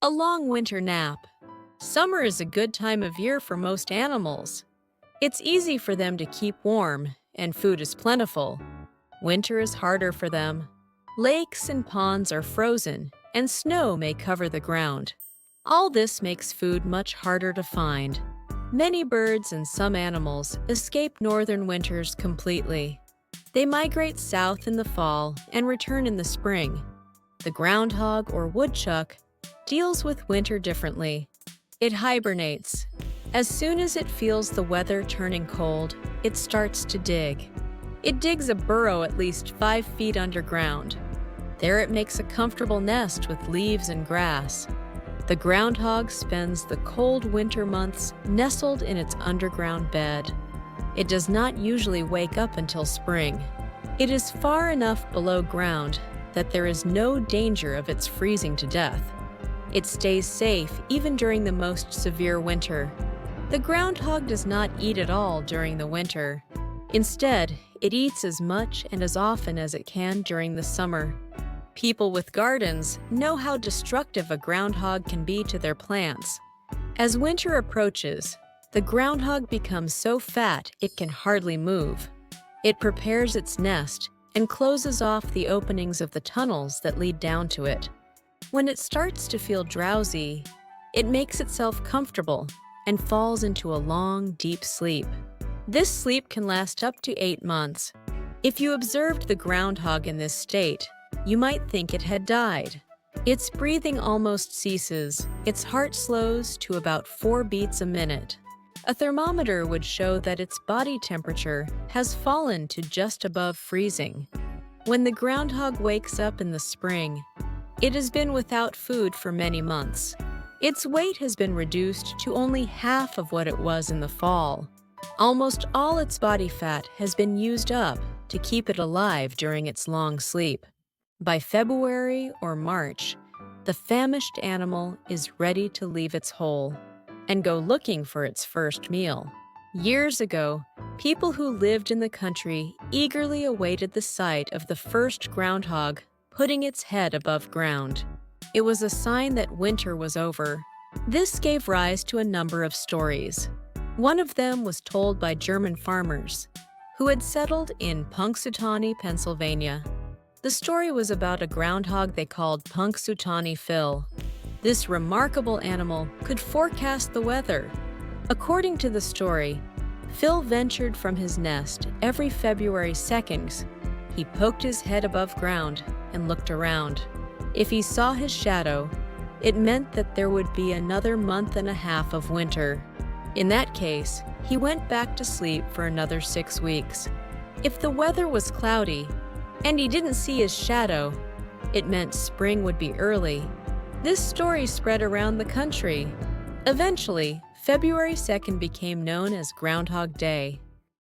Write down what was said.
A long winter nap. Summer is a good time of year for most animals. It's easy for them to keep warm, and food is plentiful. Winter is harder for them. Lakes and ponds are frozen, and snow may cover the ground. All this makes food much harder to find. Many birds and some animals escape northern winters completely. They migrate south in the fall and return in the spring. The groundhog or woodchuck deals with winter differently. It hibernates. As soon as it feels the weather turning cold, it starts to dig. It digs a burrow at least 5 feet underground. There it makes a comfortable nest with leaves and grass. The groundhog spends the cold winter months nestled in its underground bed. It does not usually wake up until spring. It is far enough below ground that there is no danger of its freezing to death. It stays safe even during the most severe winter. The groundhog does not eat at all during the winter. Instead, it eats as much and as often as it can during the summer. People with gardens know how destructive a groundhog can be to their plants. As winter approaches, the groundhog becomes so fat it can hardly move. It prepares its nest and closes off the openings of the tunnels that lead down to it. When it starts to feel drowsy, it makes itself comfortable and falls into a long, deep sleep. This sleep can last up to 8 months. If you observed the groundhog in this state, you might think it had died. Its breathing almost ceases. Its heart slows to about 4 beats a minute. A thermometer would show that its body temperature has fallen to just above freezing. When the groundhog wakes up in the spring, it has been without food for many months. Its weight has been reduced to only half of what it was in the fall. Almost all its body fat has been used up to keep it alive during its long sleep. By February or March, the famished animal is ready to leave its hole and go looking for its first meal. Years ago, people who lived in the country eagerly awaited the sight of the first groundhog putting its head above ground. It was a sign that winter was over. This gave rise to a number of stories. One of them was told by German farmers who had settled in Punxsutawney, Pennsylvania. The story was about a groundhog they called Punxsutawney Phil. This remarkable animal could forecast the weather. According to the story, Phil ventured from his nest every February 2nd. He poked his head above ground and looked around. If he saw his shadow, it meant that there would be another month and a half of winter. In that case, he went back to sleep for another 6 weeks. If the weather was cloudy and he didn't see his shadow, it meant spring would be early. This story spread around the country. Eventually, February 2nd became known as Groundhog Day.